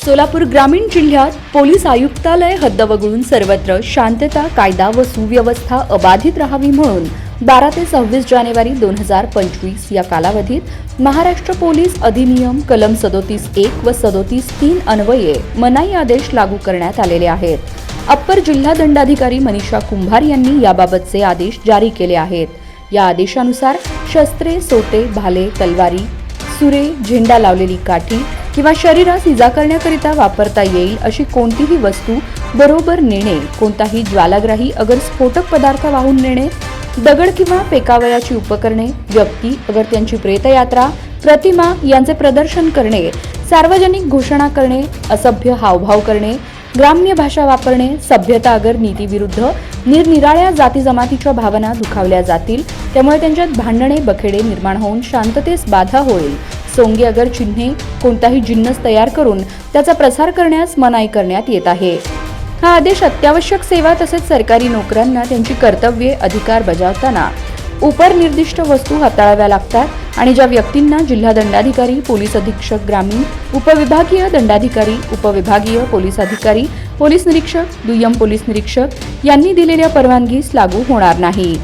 सोलापूर ग्रामीण जिल्ह्यात पोलीस आयुक्तालय हद्द वगळून सर्वत्र शांतता, कायदा व सुव्यवस्था अबाधित राहावी म्हणून 12 ते 26 जानेवारी 2025 या कालावधीत महाराष्ट्र पोलीस अधिनियम कलम 37(1) व 37(3) अन्वये मनाई आदेश लागू करण्यात आलेले आहेत. अप्पर जिल्हा दंडाधिकारी मनीषा कुंभार यांनी याबाबतचे आदेश जारी केले आहेत. या आदेशानुसार शस्त्रे, सोटे, भाले, तलवारी, सुरे, झेंडा लावलेली काठी किंवा शरीरास इजा करण्याकरिता वापरता येईल अशी कोणतीही वस्तू बरोबर नेणे, कोणताही ज्वालाग्राही अगर स्फोटक पदार्थ वाहून नेणे, दगड किंवा फेकावयाची उपकरणे, व्यक्ती अगर त्यांची प्रेतयात्रा, प्रतिमा यांचे प्रदर्शन करणे, सार्वजनिक घोषणा करणे, असभ्य हावभाव करणे, ग्राम्य भाषा वापरणे, सभ्यता अगर नीतीविरुद्ध निरनिराळ्या जाती जमातीच्या भावना दुखावल्या जातील, त्यामुळे त्यांच्यात भांडणे बखेडे निर्माण होऊन शांततेस बाधा होईल, सोंगे अगर चिन्हे कोणताही जिन्नस तयार करून त्याचा प्रसार करण्यास मनाई करण्यात येत आहे. हा आदेश अत्यावश्यक सेवा तसेच सरकारी नोकऱ्यांना त्यांची कर्तव्ये अधिकार बजावताना उपनिर्दिष्ट वस्तू हाताळाव्या लागतात आणि ज्या व्यक्तींना जिल्हा दंडाधिकारी, पोलीस अधीक्षक ग्रामीण, उपविभागीय दंडाधिकारी, उपविभागीय पोलीस अधिकारी, पोलीस निरीक्षक, दुय्यम पोलीस निरीक्षक यांनी दिलेल्या परवानगीस लागू होणार नाही.